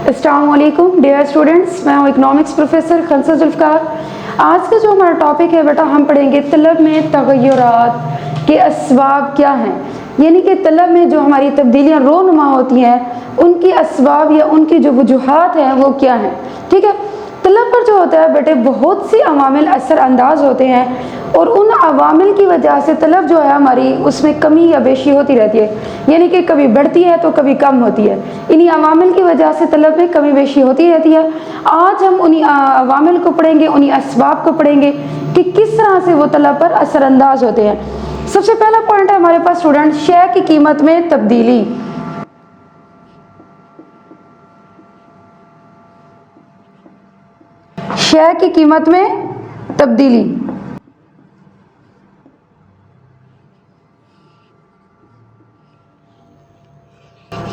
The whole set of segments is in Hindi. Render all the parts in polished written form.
अस्सलाम वालेकुम डियर स्टूडेंट्स, मैं हूँ इकोनॉमिक्स प्रोफेसर खंसा जुल्फ़कार। आज का जो हमारा टॉपिक है बेटा, हम पढ़ेंगे तलब में तग़य्युरात के असबाब क्या हैं, यानी कि तलब में जो हमारी तब्दीलियाँ रोनुमा होती हैं उनकी असबाब या उनकी जो वजूहात हैं वो क्या हैं। ठीक है, तलब पर जो होता है बेटे बहुत सी अवामिल असरअंदाज होते हैं और उन अवामिल की वजह से तलब जो है हमारी उसमें कमी या बेशी होती रहती है, यानी कि कभी बढ़ती है तो कभी कम होती है। इन्हीं अवामिल की वजह से तलब में कमी बेशी होती रहती है। आज हम उन्हीं अवामिल को पढ़ेंगे, उन्हीं असबाब को पढ़ेंगे कि किस तरह से वो तलब पर असरअंदाज होते हैं। सबसे पहला पॉइंट है हमारे पास स्टूडेंट, शय की कीमत में तब्दीली। शय की कीमत में तब्दीली,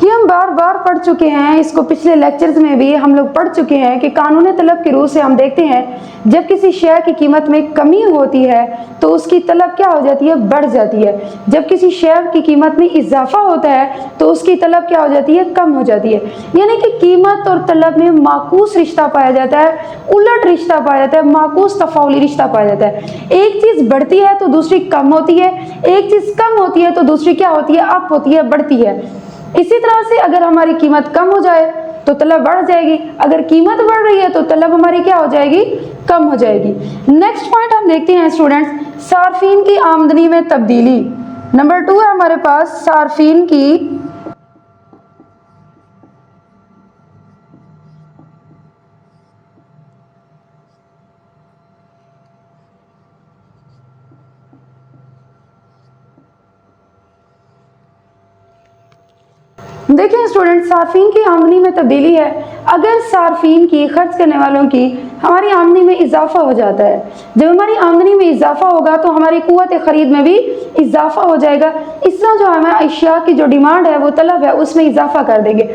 ये हम बार बार पढ़ चुके हैं, इसको पिछले लेक्चर्स में भी हम लोग पढ़ चुके हैं कि कानून तलब के रूह से हम देखते हैं जब किसी शय की कीमत में कमी होती है तो उसकी तलब क्या हो जाती है, बढ़ जाती है। जब किसी शय की कीमत में इजाफा होता है तो उसकी तलब क्या हो जाती है, कम हो जाती है। यानी कि कीमत और तलब में माकूस रिश्ता पाया जाता है, उलट रिश्ता पाया जाता है, माकूस तफाउली रिश्ता पाया जाता है। एक चीज़ बढ़ती है तो दूसरी कम होती है, एक चीज़ कम होती है तो दूसरी क्या होती है, अप होती है, बढ़ती है। इसी तरह से अगर हमारी कीमत कम हो जाए तो तलब बढ़ जाएगी, अगर कीमत बढ़ रही है तो तलब हमारी क्या हो जाएगी, कम हो जाएगी। नेक्स्ट पॉइंट हम देखते हैं स्टूडेंट्स, सार्फिन की आमदनी में तब्दीली। नंबर 2 है हमारे पास सार्फिन की देखिए स्टूडेंट, सार्फिन की आमदनी में तब्दीली है। अगर सार्फिन की, खर्च करने वालों की हमारी आमदनी में इजाफा हो जाता है, जब हमारी आमदनी में इजाफा होगा तो हमारी कुव्वत खरीद में भी इजाफा हो जाएगा। इस तरह जो हमारे अशिया की जो डिमांड है वो तलब है उसमें इजाफा कर देंगे।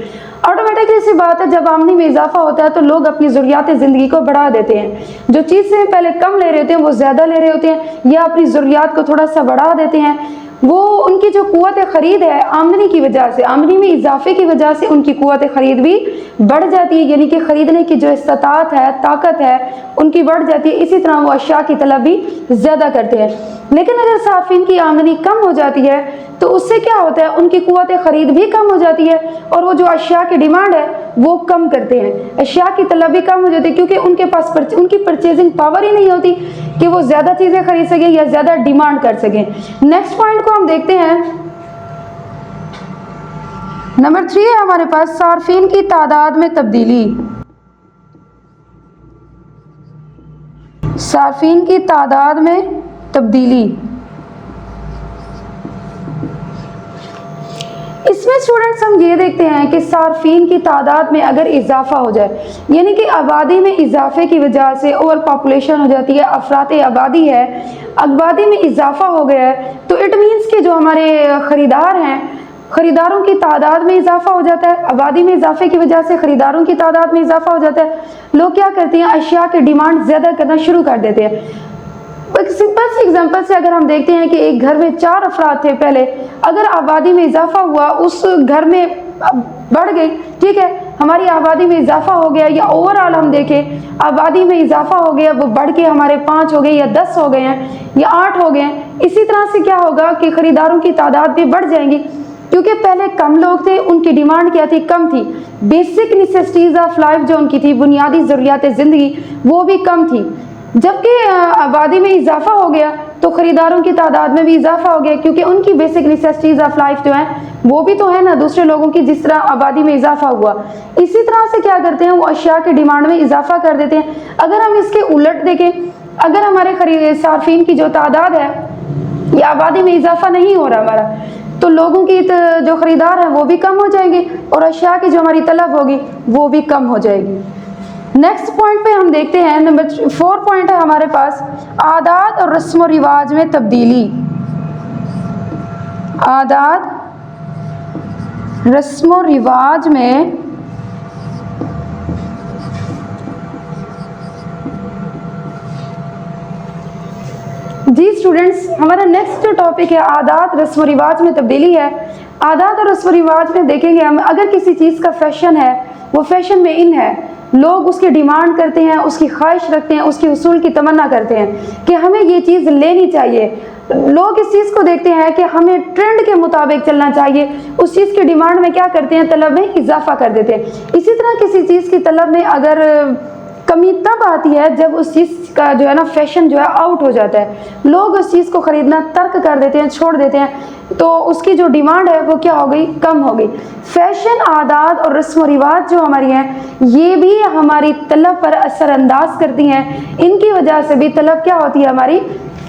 ऑटोमेटिकली सी बात है, जब आमदनी में इजाफा होता है तो लोग अपनी ज़रूरियात ज़िंदगी को बढ़ा देते हैं। जो चीज़ से पहले कम ले रहे होते हैं वो ज़्यादा ले रहे होते हैं, या अपनी ज़रूरियात को थोड़ा सा बढ़ा देते हैं। वो उनकी जो कुव्वत खरीद है आमदनी की वजह से, आमदनी में इजाफे की वजह से उनकी कुव्वत खरीद भी बढ़ जाती है, यानी कि खरीदने की जो इस्तात है, ताकत है, उनकी बढ़ जाती है। इसी तरह वो अशिया की तलब भी ज़्यादा करते हैं। लेकिन अगर सार्फिन की आमदनी कम हो जाती है तो उससे क्या होता है, उनकी कुव्वत खरीद भी कम हो जाती है और वो जो अशिया की डिमांड है वो कम करते हैं, अशिया की तलब भी कम हो जाती है, क्योंकि उनके पास उनकी परचेजिंग पावर ही नहीं होती कि वो ज़्यादा चीज़ें खरीद सकें या ज़्यादा डिमांड कर सकें। नेक्स्ट पॉइंट को हम देखते हैं, नंबर 3 है हमारे पास सार्फिन की तादाद में तब्दीली। सार्फिन की तादाद में तब्दीली, इसमें स्टूडेंट्स हम ये देखते हैं कि सार्फिन की तादाद में अगर इजाफा हो जाए, यानी कि आबादी में इजाफे की वजह से ओवर पॉपुलेशन हो जाती है, अफराते आबादी है, आबादी में इजाफा हो गया है, तो इट मीन्स कि जो हमारे ख़रीदार हैं, ख़रीदारों की तादाद में इजाफा हो जाता है। आबादी में इजाफे की वजह से ख़रीदारों की तादाद में इजाफा हो जाता है। लोग क्या करते हैं, अशिया की डिमांड ज़्यादा करना शुरू कर देते हैं। एक सिंपल सी एग्जांपल से अगर हम देखते हैं कि एक घर में 4 अफराद थे पहले, अगर आबादी में इजाफा हुआ, उस घर में बढ़ गई, ठीक है, हमारी आबादी में इजाफा हो गया, या ओवरऑल हम देखें आबादी में इजाफा हो गया, वो बढ़ के हमारे 5 हो गए या 10 हो गए हैं या 8 हो गए हैं। इसी तरह से क्या होगा कि खरीदारों की तादाद भी बढ़ जाएंगी, क्योंकि पहले कम लोग थे, उनकी डिमांड क्या थी, कम थी। बेसिक नेसेसिटीज़ ऑफ लाइफ जो उनकी थी, बुनियादी ज़रूरियात ज़िंदगी, वो भी कम थी। जबकि आबादी में इजाफा हो गया तो ख़रीदारों की तादाद में भी इजाफा हो गया, क्योंकि उनकी बेसिक नेसेसिटीज़ ऑफ लाइफ जो है वो भी तो है ना दूसरे लोगों की, जिस तरह आबादी में इजाफा हुआ। इसी तरह से क्या करते हैं, वो अशिया की डिमांड में इजाफा कर देते हैं। अगर हम इसके उलट देखें, अगर हमारे सार्फिन की जो तादाद है या आबादी में इजाफा नहीं हो रहा हमारा, तो लोगों की जो ख़रीदार हैं वो भी कम हो जाएंगे और अशिया की जो हमारी तलब होगी वो भी कम हो जाएगी। नेक्स्ट पॉइंट पे हम देखते हैं, नंबर 4 पॉइंट है हमारे पास, आदात और रस्म व रिवाज में तब्दीली। आदात, रस्म व रिवाज में जी स्टूडेंट्स, हमारा नेक्स्ट जो टॉपिक है आदात रस्म व रिवाज में तब्दीली है। आदात और रस्म व रिवाज में देखेंगे हम, अगर किसी चीज़ का फैशन है, वो फैशन में इन है, लोग उसकी डिमांड करते हैं, उसकी ख्वाहिश रखते हैं, उसके हुसूल की तमन्ना करते हैं कि हमें ये चीज़ लेनी चाहिए। लोग इस चीज़ को देखते हैं कि हमें ट्रेंड के मुताबिक चलना चाहिए, उस चीज़ की डिमांड में क्या करते हैं, तलब में इजाफा कर देते हैं। इसी तरह किसी चीज़ की तलब में अगर कमी तब आती है जब उस चीज़ का जो है ना फैशन जो है आउट हो जाता है, लोग उस चीज़ को ख़रीदना तर्क कर देते हैं, छोड़ देते हैं, तो उसकी जो डिमांड है वो क्या हो गई, कम हो गई। फैशन, आदात और रस्म व रिवाज जो हमारी हैं, ये भी हमारी तलब पर असरअंदाज करती हैं। इनकी वजह से भी तलब क्या होती है, हमारी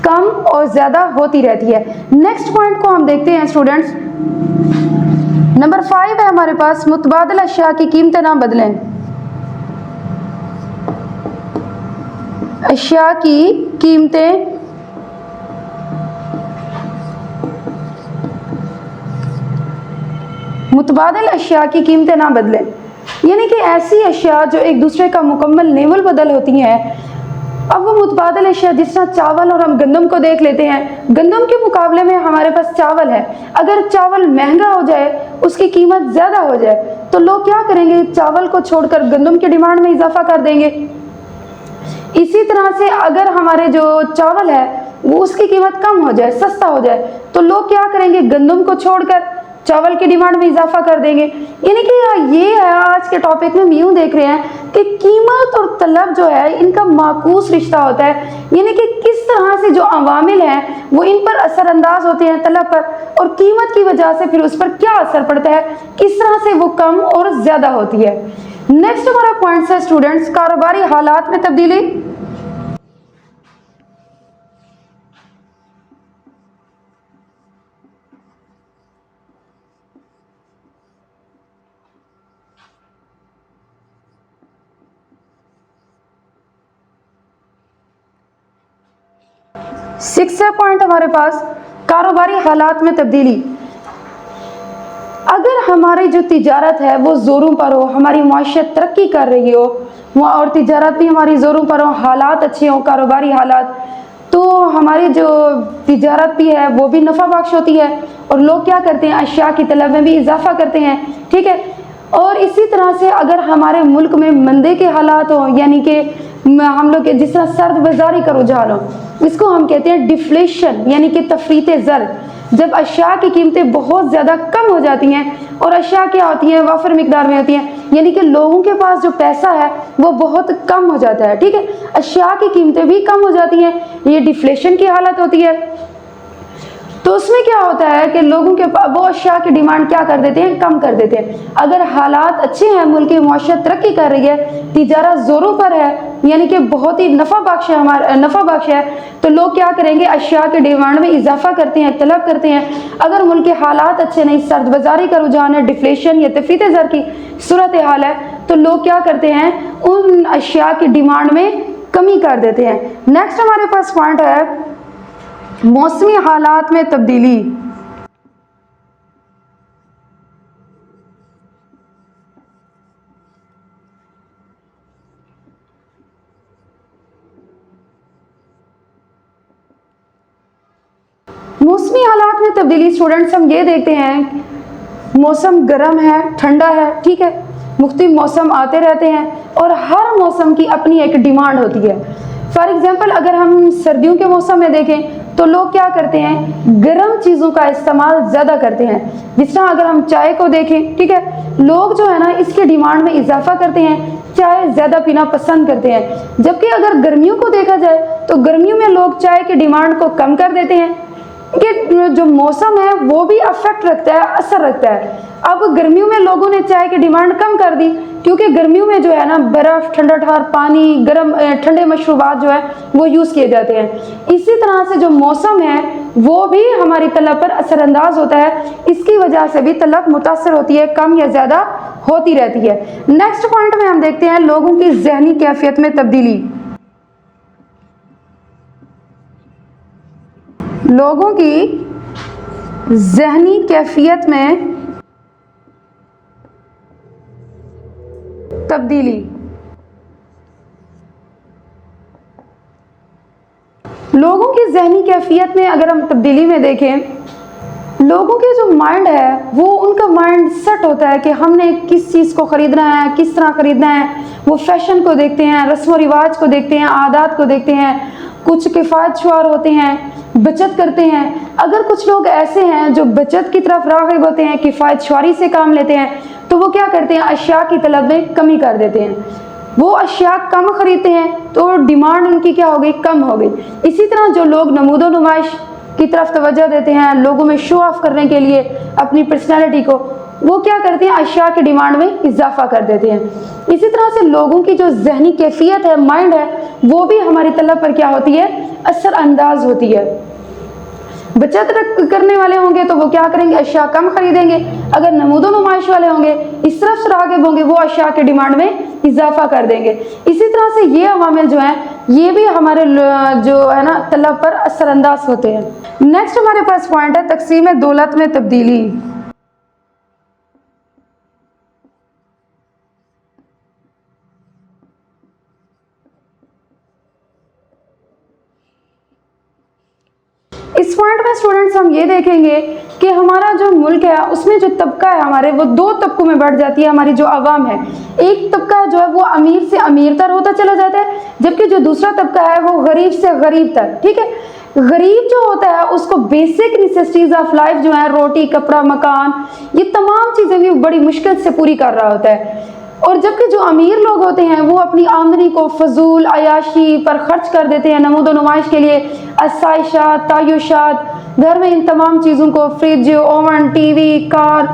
कम और ज़्यादा होती रहती है। नेक्स्ट पॉइंट को हम देखते हैं स्टूडेंट्स, नंबर 5 है हमारे पास, मुतबादल अशिया की कीमतें ना बदलें। अशिया की कीमतें मुतबादल अशिया की कीमतें ना बदलें, यानी कि ऐसी अशिया जो एक दूसरे का मुकम्मल नेवल बदल होती हैं। अब वो मुतबादल अशिया, जिस तरह चावल और हम गंदम को देख लेते हैं, गंदम के मुकाबले में हमारे पास चावल है, अगर चावल महंगा हो जाए, उसकी कीमत ज़्यादा हो जाए, तो लोग क्या करेंगे, चावल को छोड़कर गंदम की डिमांड में इजाफा कर देंगे। इसी तरह से अगर हमारे जो चावल है वो उसकी कीमत कम हो जाए, सस्ता हो जाए, तो लोग क्या करेंगे, गंदम को छोड़कर चावल की डिमांड में इजाफा कर देंगे। यानी कि ये है आज के टॉपिक में हम यूँ देख रहे हैं कि कीमत और तलब जो है इनका माकूस रिश्ता होता है, यानी कि किस तरह से जो अवामिल हैं वो इन पर असरअंदाज होते हैं तलब पर, और कीमत की वजह से फिर उस पर क्या असर पड़ता है, किस तरह से वो कम और ज़्यादा होती है। नेक्स्ट हमारा पॉइंट है स्टूडेंट्स, कारोबारी हालात में तब्दीली। सिक्स पॉइंट हमारे पास, कारोबारी हालात में तब्दीली। अगर हमारी जो तिजारत है वो ज़ोरों पर हो, हमारी माशत तरक्की कर रही हो, और तिजारत भी हमारी ज़ोरों पर हो, हालात अच्छे हों, कारोबारी हालात, तो हमारी जो तिजारत भी है वो भी नफ़ा बख्श होती है, और लोग क्या करते हैं, अशिया की तलब में भी इजाफा करते हैं। ठीक है, और इसी तरह से अगर हमारे मुल्क में मंदे के हालात हों, यानी कि हम लोग जिस तरह सर्द बाजारी का रुझान हो, इसको हम कहते हैं डिफ्लेशन, यानी कि तफरीते ज़र। जब अशिया की कीमतें बहुत ज़्यादा कम हो जाती हैं और अशिया क्या होती हैं, वाफर मिकदार में होती हैं, यानी कि लोगों के पास जो पैसा है वो बहुत कम हो जाता है। ठीक है, अशिया की कीमतें भी कम हो जाती हैं, ये डिफ्लेशन की हालत होती है। तो उसमें क्या होता है कि लोगों के वो अशिया की डिमांड क्या कर देते हैं, कम कर देते हैं। अगर हालात अच्छे हैं, मुल्क की माशत तरक्की कर रही है, तिजारत ज़ोरों पर है, यानी कि बहुत ही नफ़ा बख्श है, हमारा नफ़ा बख्श है, तो लोग क्या करेंगे, अशिया की डिमांड में इजाफा करते हैं, तलब करते हैं। अगर मुल्क के हालात अच्छे नहीं, सर्द बाजारी का रुझान है, डिफ्लेशन या तफरीते ज़र की सूरत हाल है, तो लोग क्या करते हैं, उन अशिया की डिमांड में कमी कर देते हैं। नेक्स्ट हमारे पास पॉइंट है, मौसमी हालात में तब्दीली। मौसमी हालात में तब्दीली स्टूडेंट्स, हम ये देखते हैं मौसम गर्म है, ठंडा है, ठीक है, मुख्तलिफ मौसम आते रहते हैं और हर मौसम की अपनी एक डिमांड होती है। फॉर एग्जांपल अगर हम सर्दियों के मौसम में देखें तो लोग क्या करते हैं, गर्म चीज़ों का इस्तेमाल ज़्यादा करते हैं। जिस तरह अगर हम चाय को देखें, ठीक है, लोग जो है ना इसके डिमांड में इजाफा करते हैं, चाय ज़्यादा पीना पसंद करते हैं। जबकि अगर गर्मियों को देखा जाए तो गर्मियों में लोग चाय की डिमांड को कम कर देते हैं, कि जो मौसम है वो भी अफेक्ट रखता है, असर रखता है। अब गर्मियों में लोगों ने चाय की डिमांड कम कर दी, क्योंकि गर्मियों में जो है ना बर्फ़, ठंडा ठार पानी, गर्म ठंडे मशरूबात जो है वो यूज़ किए जाते हैं। इसी तरह से जो मौसम है वो भी हमारी तलब पर असरअंदाज होता है, इसकी वजह से भी तलब मुतासर होती है, कम या ज़्यादा होती रहती है। नेक्स्ट पॉइंट में हम देखते हैं लोगों की जहनी कैफियत में तब्दीली। लोगों की जहनी कैफियत में तब्दीली। लोगों की जहनी कैफियत में अगर हम तब्दीली में देखें, लोगों के जो माइंड है वो उनका माइंड सेट होता है कि हमने किस चीज़ को ख़रीदना है, किस तरह ख़रीदना है। वो फैशन को देखते हैं, रस्म व रिवाज को देखते हैं, आदात को देखते हैं। कुछ किफ़ायत शुआर होते हैं, बचत करते हैं। अगर कुछ लोग ऐसे हैं जो बचत की तरफ राग़िब होते हैं, किफ़ायत शुआरी से काम लेते हैं, तो वो क्या करते हैं, अशिया की तलब में कमी कर देते हैं। वो अशिया कम ख़रीदते हैं तो डिमांड उनकी क्या हो गई, कम हो गई। इसी तरह जो लोग नमूदो नुमाइश की तरफ तवज्जो देते हैं, लोगों में शो ऑफ करने के लिए अपनी पर्सनैलिटी को, वो क्या करते हैं, अशिया की डिमांड में इजाफा कर देते हैं। इसी तरह से लोगों की जो जहनी कैफियत है, माइंड है, वो भी हमारी तलब पर क्या होती है, असर अंदाज होती है। बचत करने वाले होंगे तो वो क्या करेंगे, अशिया कम खरीदेंगे। अगर नमूदो नुमाइश वाले होंगे, इस तरफ से राग़िब होंगे, वो अशिया के डिमांड में इजाफा कर देंगे। इसी तरह से ये अवामिल जो हैं, ये भी हमारे जो है ना तलब पर असरअंदाज होते हैं। नेक्स्ट हमारे पास पॉइंट है तकसीम दौलत में तब्दीली। इस पॉइंट में स्टूडेंट्स हम ये देखेंगे कि हमारा जो मुल्क है उसमें जो तबका है हमारे, वो दो तबकों में बढ़ जाती है हमारी जो आवाम है। एक तबका जो है वो अमीर से अमीर तर होता चला जाता है, जबकि जो दूसरा तबका है वो गरीब से गरीब तर। ठीक है, गरीब जो होता है उसको बेसिक नेसेसिटीज ऑफ लाइफ जो है, रोटी, कपड़ा, मकान, ये तमाम चीज़ें भी बड़ी मुश्किल से पूरी कर रहा होता है। और जबकि जो अमीर लोग होते हैं वो अपनी आमदनी को फजूल अयाशी पर खर्च कर देते हैं, नमूदो नुमाइश के लिए, असाइशात, तायुशात, घर में इन तमाम चीज़ों को, fridge, oven, TV, car,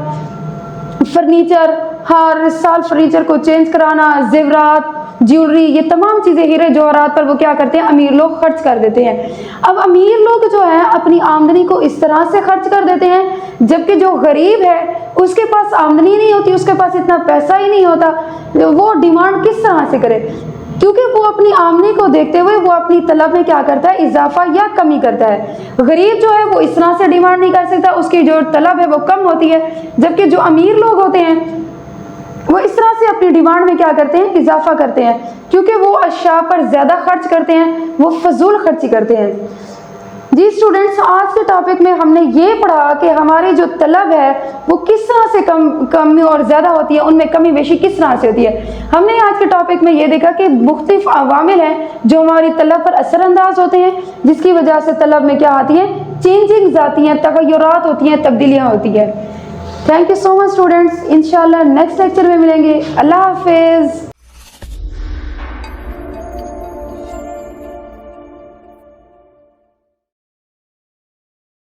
furniture, हर साल फर्नीचर को चेंज कराना, जेवरात, ज्वेलरी, ये तमाम चीज़ें, हीरे जवाहरात पर वो क्या करते हैं, अमीर लोग खर्च कर देते हैं। अब अमीर लोग जो है अपनी आमदनी को इस तरह से खर्च कर देते हैं, जबकि जो गरीब है उसके पास आमदनी नहीं होती, उसके पास इतना पैसा ही नहीं होता, वो डिमांड किस तरह से करे, क्योंकि वो अपनी आमदनी को देखते हुए वो अपनी तलब में क्या करता है, इजाफा या कमी करता है। गरीब जो है वो इस तरह से डिमांड नहीं कर सकता, उसकी जो तलब है वो कम होती है, जबकि जो अमीर लोग होते हैं वो इस तरह से अपनी डिमांड में क्या करते हैं, इजाफा करते हैं, क्योंकि वो अशिया पर ज़्यादा खर्च करते हैं, वो फजूल खर्ची करते हैं। जी स्टूडेंट्स, आज के टॉपिक में हमने ये पढ़ा कि हमारी जो तलब है वो किस तरह से कम और ज़्यादा होती है, उनमें कमी बेशी किस तरह से होती है। हमने आज के टॉपिक में ये देखा कि मुख्तलिफ अवामिल हैं जो हमारी तलब पर असरअंदाज होते हैं, जिसकी वजह से तलब में क्या आती है, चेंजिंग्स आती हैं, तगय्युरात होती हैं, तब्दीलियाँ होती हैं। Thank you so much students, इंशाल्लाह नेक्स्ट लेक्चर में मिलेंगे। अल्लाह हाफिज़।